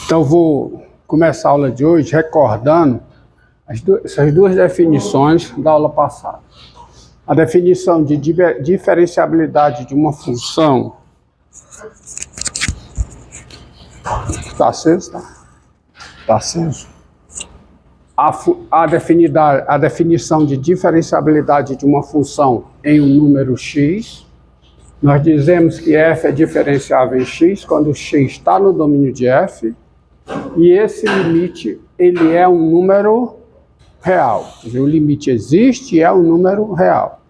Então, vou começar a aula de hoje recordando essas duas definições da aula passada. A definição de diferenciabilidade de uma função. Está aceso? Está aceso. A definição de diferenciabilidade de uma função em um número x. Nós dizemos que f é diferenciável em x quando x está no domínio de f. E esse limite, ele é um número real. Quer dizer, o limite existe e é um número real.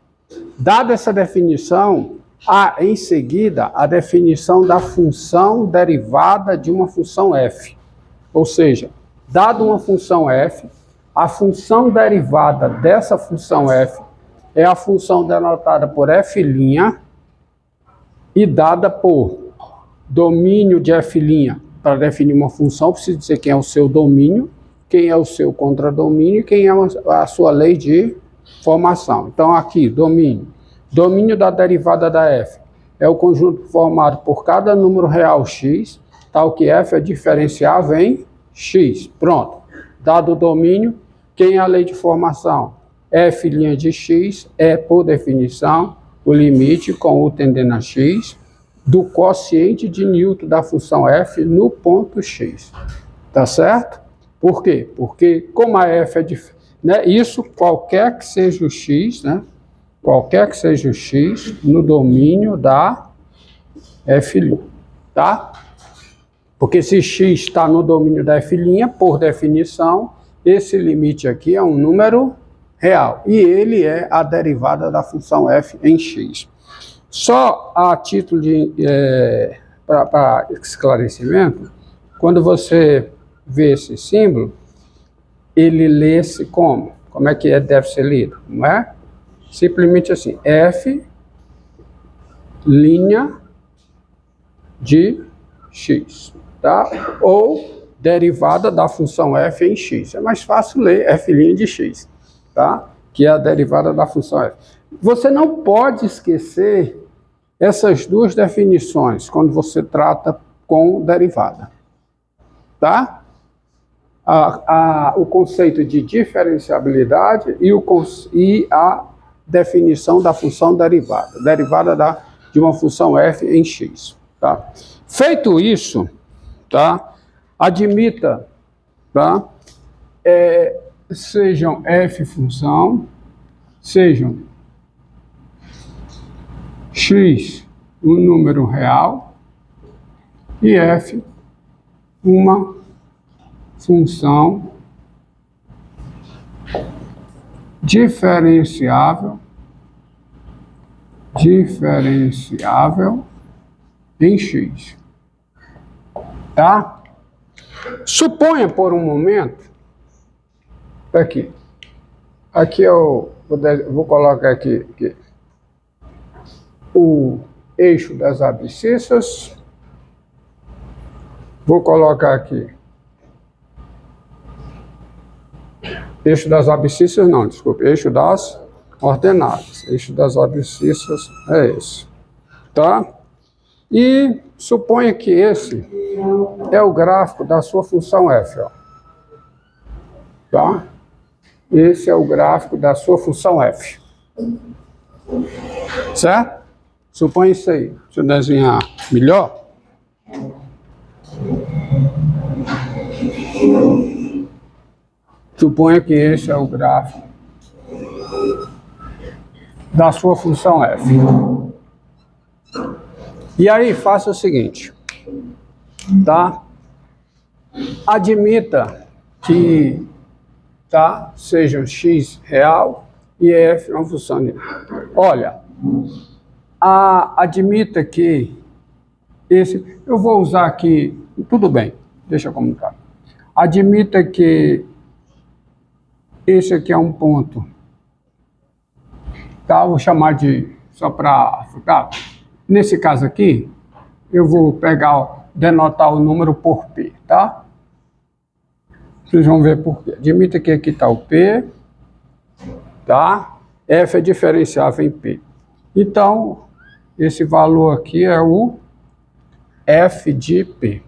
Dada essa definição, há em seguida a definição da função derivada de uma função f. Ou seja, dada uma função f, a função derivada dessa função f é a função denotada por f' e dada por domínio de f'. Para definir uma função, precisa dizer quem é o seu domínio, quem é o seu contradomínio e quem é a sua lei de formação. Então, aqui, domínio. Domínio da derivada da f é o conjunto formado por cada número real x, tal que f é diferenciável em x. Pronto. Dado o domínio, quem é a lei de formação? F' de x é, por definição, o limite com u tendendo a x do quociente de Newton da função f no ponto x. Tá certo? Por quê? Porque como a f é isso, qualquer que seja o x, né? Qualquer que seja o x no domínio da f', tá? Porque se x está no domínio da f', por definição, esse limite aqui é um número real. E ele é a derivada da função f em x. Só a título de para esclarecimento, quando você vê esse símbolo, ele lê-se como? Como é que deve ser lido? Não é? Simplesmente assim, f' de x, tá? Ou derivada da função f em x. É mais fácil ler f' de x, tá? Que é a derivada da função f. Você não pode esquecer essas duas definições quando você trata com derivada, tá? O conceito de diferenciabilidade e a definição da função derivada. Derivada de uma função f em x, tá? Feito isso, tá? Admita, tá? Sejam f função, sejam x um número real e f uma função diferenciável em x, tá? Suponha por um momento, aqui eu vou colocar aqui o eixo das abscissas, vou colocar aqui, eixo das abscissas não, desculpe, eixo das ordenadas, eixo das abscissas é esse, tá? E suponha que esse é o gráfico da sua função f, ó, tá? Esse é o gráfico da sua função f, certo? Suponha isso aí. Deixa eu desenhar melhor. Suponha que esse é o gráfico da sua função f. E aí, faça o seguinte, tá? Admita que, tá, seja x real e f uma função de... Olha, admita que esse... Eu vou usar aqui... Tudo bem, deixa eu comunicar. Admita que esse aqui é um ponto. Tá? Vou chamar de... Só para ficar... Nesse caso aqui, eu vou pegar... Denotar o número por P, tá? Vocês vão ver por quê. Admita que aqui está o P, tá? F é diferenciável em P. Então, esse valor aqui é o F de P.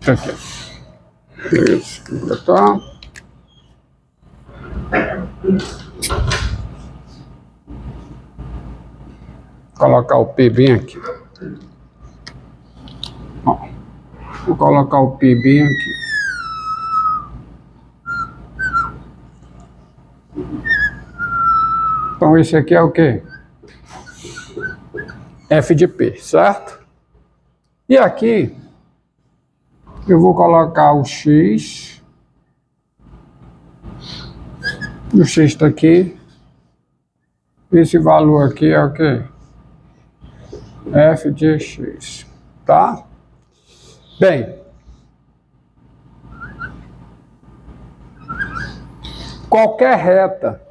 Aqui. Isso. Completar. Colocar o P bem aqui. Ó, vou colocar o P bem aqui. Então esse aqui é o quê? F de P, certo? E aqui eu vou colocar o X. O X está aqui. Esse valor aqui é o quê? F de X, tá? Bem, qualquer reta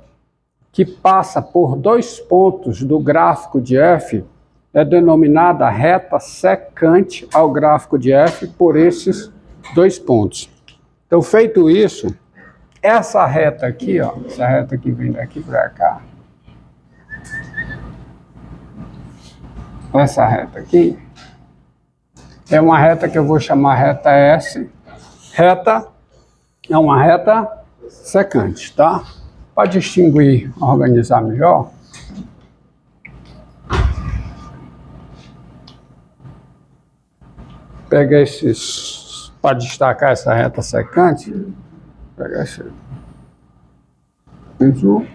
que passa por 2 pontos do gráfico de F é denominada reta secante ao gráfico de F por esses 2 pontos. Então, feito isso, essa reta aqui, ó, essa reta que vem daqui para cá, essa reta aqui, é uma reta que eu vou chamar reta S. Reta é uma reta secante, tá? Para distinguir, organizar melhor, pega esses, para destacar essa reta secante, pega esse. Isso.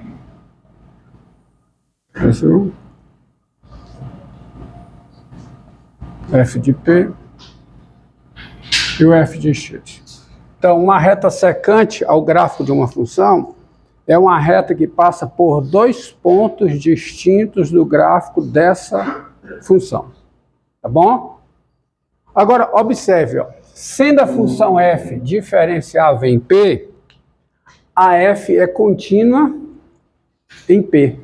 Isso. F de P e o F de X. Então, uma reta secante ao gráfico de uma função é uma reta que passa por 2 pontos distintos do gráfico dessa função. Tá bom? Agora, observe, ó, sendo a função f diferenciável em P, a f é contínua em P,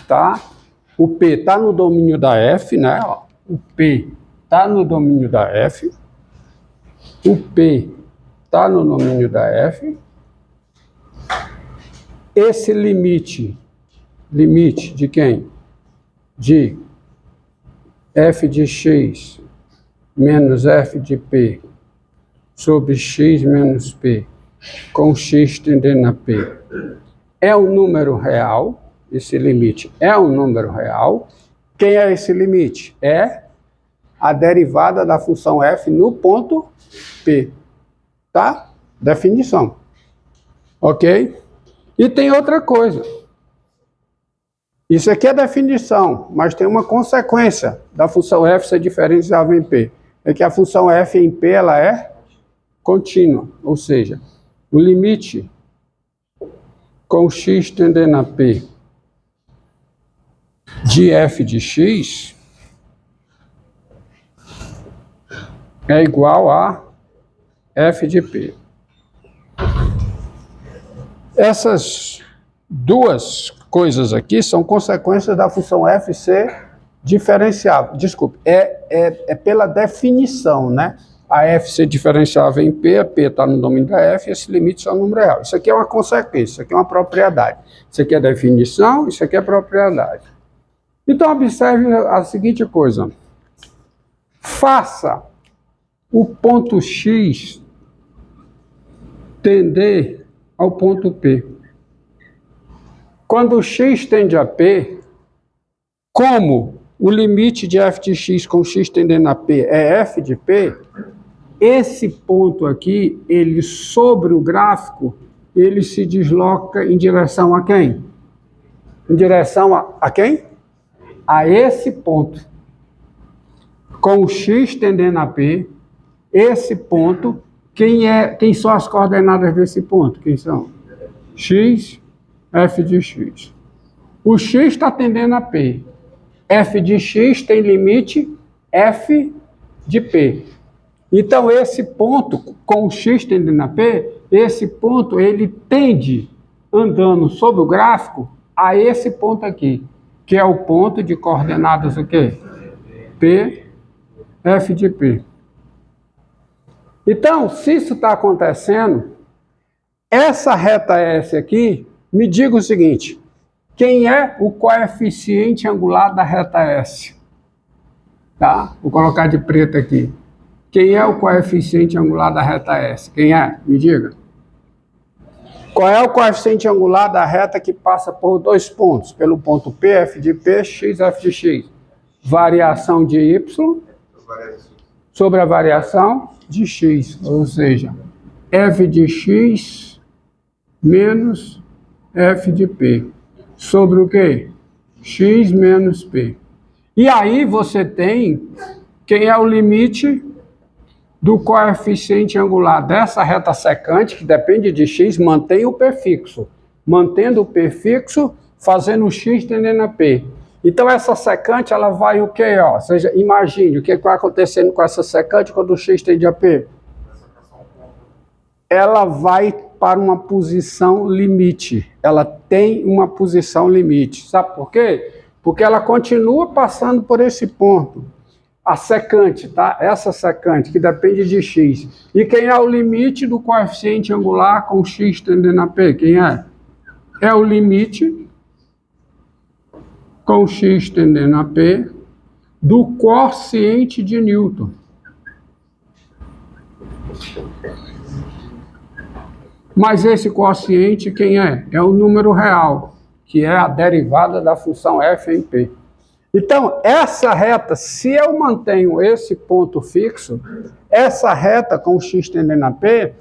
tá? O P está no domínio da f, né? Ó, o P está no domínio da f, o P está no domínio da f. Esse limite de quem? De f de x menos f de P sobre x menos P, com x tendendo a P, é um número real. Esse limite é um número real. Quem é esse limite? É a derivada da função f no ponto P. Tá? Definição. Ok? E tem outra coisa. Isso aqui é definição, mas tem uma consequência da função f ser diferenciável em P. É que a função f em P ela é contínua, ou seja, o limite com x tendendo a P de f de x é igual a f de P. Essas duas coisas aqui são consequências da função f ser diferenciável. Desculpe, é pela definição, né? A f ser diferenciável em P, a P está no domínio da f, e esse limite é um número real. Isso aqui é uma consequência, isso aqui é uma propriedade. Isso aqui é definição, isso aqui é propriedade. Então, observe a seguinte coisa. Faça o ponto X tender ao ponto P. Quando o X tende a P, como o limite de f de x com x tendendo a P é f de P, esse ponto aqui, ele sobre o gráfico, ele se desloca em direção a quem? Em direção a quem? A esse ponto. Com o x tendendo a P, esse ponto, quem são as coordenadas desse ponto? Quem são? X, f de x. O x está tendendo a P. F de x tem limite f de P. Então, esse ponto, com o x tendendo a P, esse ponto, ele tende, andando sobre o gráfico, a esse ponto aqui, que é o ponto de coordenadas o quê? P, f de P. Então, se isso está acontecendo, essa reta S aqui, me diga o seguinte, quem é o coeficiente angular da reta S? Tá? Vou colocar de preto aqui. Quem é o coeficiente angular da reta S? Quem é? Me diga. Qual é o coeficiente angular da reta que passa por dois pontos? Pelo ponto P, F de P, X, F de X. Variação de Y sobre a variação de X. Ou seja, F de X menos F de P. Sobre o quê? X menos P. E aí você tem quem é o limite do coeficiente angular dessa reta secante, que depende de x, mantém o P fixo. Mantendo o P fixo, fazendo o x tendendo a P. Então essa secante, ela vai o quê? Ó? Ou seja, imagine o que vai acontecendo com essa secante quando o x tende a P. Ela vai para uma posição limite. Ela tem uma posição limite. Sabe por quê? Porque ela continua passando por esse ponto. A secante, tá? Essa secante, que depende de x. E quem é o limite do coeficiente angular com x tendendo a P? Quem é? É o limite com x tendendo a P do quociente de Newton. Mas esse quociente, quem é? É o número real, que é a derivada da função f em P. Então, essa reta, se eu mantenho esse ponto fixo, essa reta com o x tendendo a P,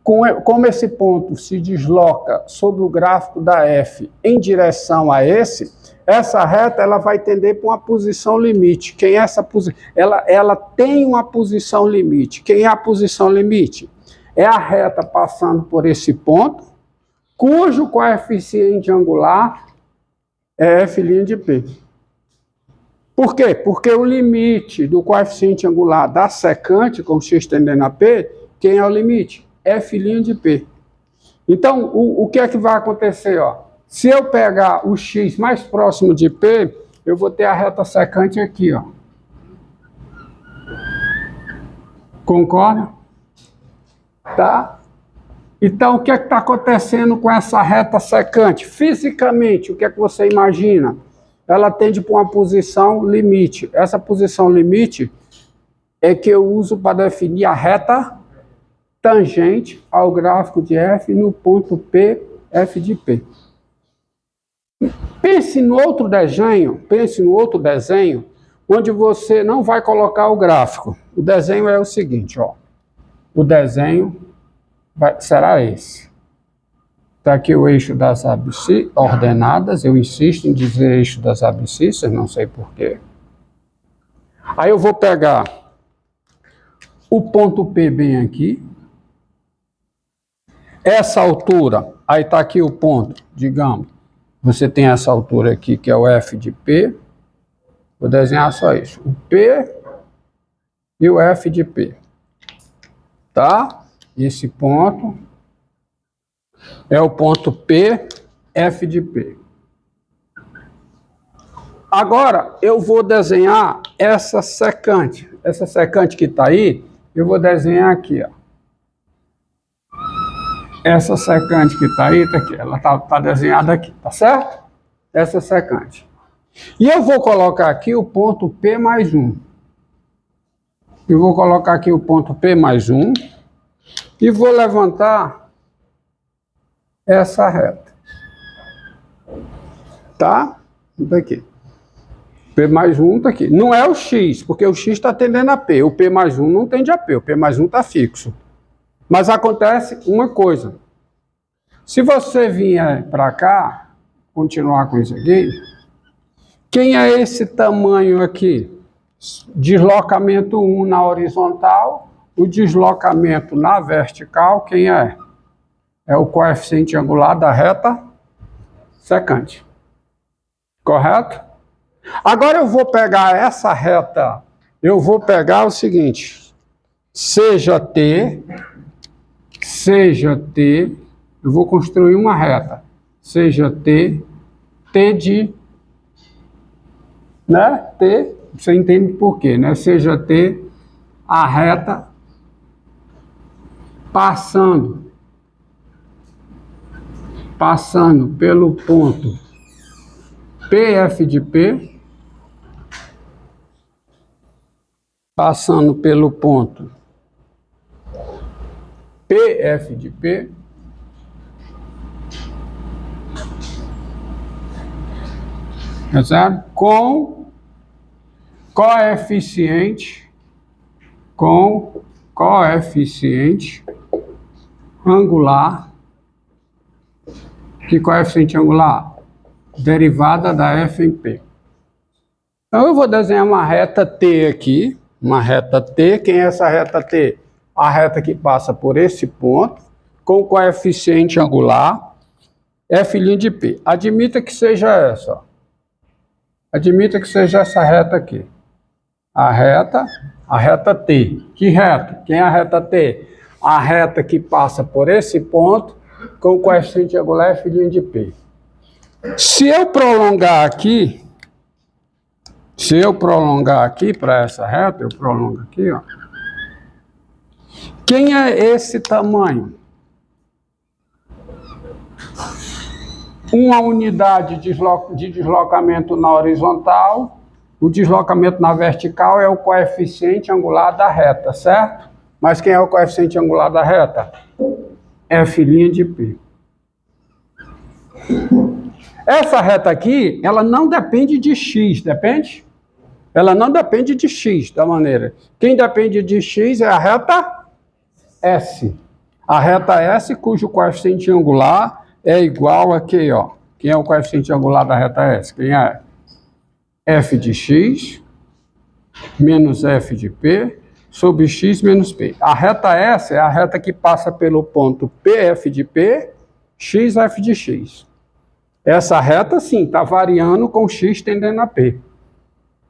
como esse ponto se desloca sobre o gráfico da f em direção a essa reta ela vai tender para uma posição limite. Quem é essa posição? Ela tem uma posição limite. Quem é a posição limite? É a reta passando por esse ponto, cujo coeficiente angular é f' de P. Por quê? Porque o limite do coeficiente angular da secante com x tendendo a P, quem é o limite? F' de P. Então, o que é que vai acontecer? Ó? Se eu pegar o x mais próximo de P, eu vou ter a reta secante aqui. Ó. Concorda? Tá? Então, o que é que está acontecendo com essa reta secante? Fisicamente, o que é que você imagina? Ela tende para uma posição limite. Essa posição limite é que eu uso para definir a reta tangente ao gráfico de f no ponto P, F de P. Pense no outro desenho, onde você não vai colocar o gráfico. O desenho é o seguinte, ó. O desenho será esse. Está aqui o eixo das abscissas ordenadas, eu insisto em dizer eixo das abscissas, não sei porquê. Aí eu vou pegar o ponto P bem aqui. Essa altura, aí está aqui o ponto, digamos. Você tem essa altura aqui, que é o F de P. Vou desenhar só isso. O P e o F de P. Tá? Esse ponto é o ponto P, F de P. Agora, eu vou desenhar essa secante. Essa secante que está aí, eu vou desenhar aqui, ó. Essa secante que está aí, tá aqui. Ela está desenhada aqui, tá certo? Essa secante. E eu vou colocar aqui o ponto P mais 1. Eu vou colocar aqui o ponto P mais 1 e vou levantar essa reta. Tá? Tá aqui. P mais 1 tá aqui. Não é o X, porque o X está tendendo a P. O P mais 1 não tende a P. O P mais 1 está fixo. Mas acontece uma coisa. Se você vier para cá, continuar com isso aqui, quem é esse tamanho aqui? Deslocamento 1 na horizontal, o deslocamento na vertical, quem é? É o coeficiente angular da reta secante. Correto? Agora eu vou pegar essa reta, eu vou pegar o seguinte, seja T, eu vou construir uma reta, seja T de, né, T, você entende por quê, né, seja T a reta passando pelo ponto PF de P, passando pelo ponto PF de P, tá certo? Com coeficiente angular. Que coeficiente angular? Derivada da F em P. Então eu vou desenhar uma reta T aqui, uma reta T. Quem é essa reta T? A reta que passa por esse ponto, com coeficiente angular, F' de P. Admita que seja essa, ó. Admita que seja essa reta aqui. A reta T. Que reta? Quem é a reta T? A reta que passa por esse ponto, com coeficiente angular F' de P. Se eu prolongar aqui para essa reta, eu prolongo aqui, ó. Quem é esse tamanho? Uma unidade de deslocamento na horizontal, o deslocamento na vertical é o coeficiente angular da reta, certo? Mas quem é o coeficiente angular da reta? F' de P. Essa reta aqui, ela não depende de x, depende? Ela não depende de x, da maneira. Quem depende de x é a reta S. A reta S, cujo coeficiente angular é igual aqui, ó. Quem é o coeficiente angular da reta S? Quem é? F de x menos F de P sobre x menos P. A reta S é a reta que passa pelo ponto PF de P, XF de x. Essa reta, sim, está variando com x tendendo a P.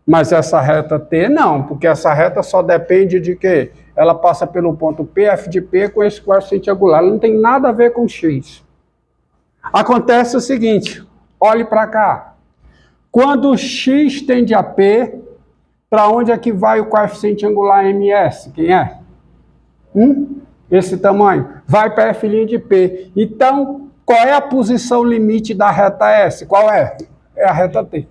Mas essa reta T não, porque essa reta só depende de quê? Ela passa pelo ponto PF de P com esse coeficiente angular. Ela não tem nada a ver com x. Acontece o seguinte, olhe para cá. Quando x tende a P, para onde é que vai o coeficiente angular MS? Quem é? Esse tamanho. Vai para F' de P. Então, qual é a posição limite da reta S? Qual é? É a reta T.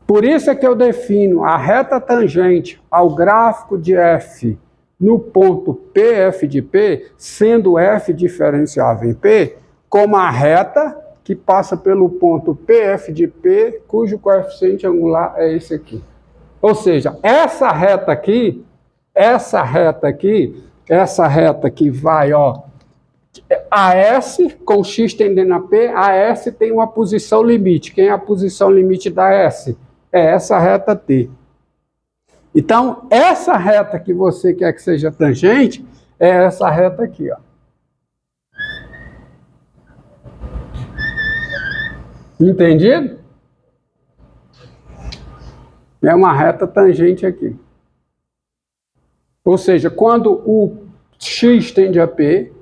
Por isso é que eu defino a reta tangente ao gráfico de F no ponto PF de P, sendo F diferenciável em P, como a reta que passa pelo ponto PF de P, cujo coeficiente angular é esse aqui. Ou seja, essa reta que vai, ó, AS com x tendendo a P, AS tem uma posição limite. Quem é a posição limite da S? É essa reta T. Então, essa reta que você quer que seja tangente, é essa reta aqui, ó. Entendido? É uma reta tangente aqui. Ou seja, quando o x tende a P,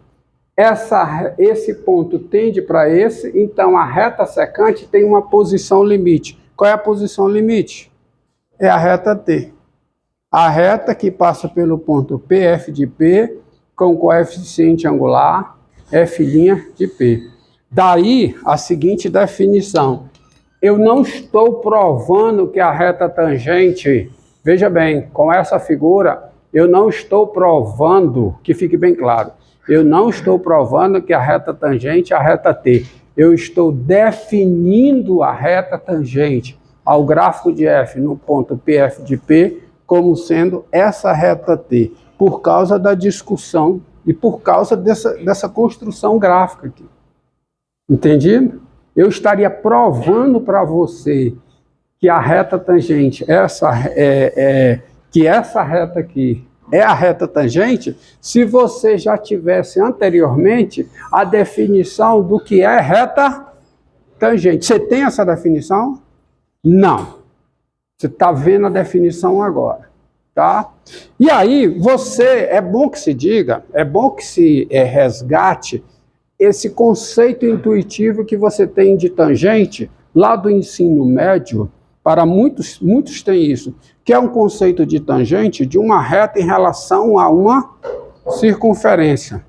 esse ponto tende para esse, então a reta secante tem uma posição limite. Qual é a posição limite? É a reta T. A reta que passa pelo ponto PF de P com coeficiente angular F' de P. Daí a seguinte definição. Eu não estou provando que a reta tangente, veja bem, com essa figura, eu não estou provando, que fique bem claro, eu não estou provando que a reta tangente é a reta T. Eu estou definindo a reta tangente ao gráfico de F no ponto PF de P como sendo essa reta T, por causa da discussão e por causa dessa construção gráfica aqui. Entendido? Eu estaria provando para você que a reta tangente, que essa reta aqui é a reta tangente, se você já tivesse anteriormente a definição do que é reta tangente. Você tem essa definição? Não. Você está vendo a definição agora, tá? E aí, é bom que se diga, é bom que se resgate esse conceito intuitivo que você tem de tangente lá do ensino médio. Para muitos têm isso, que é um conceito de tangente de uma reta em relação a uma circunferência.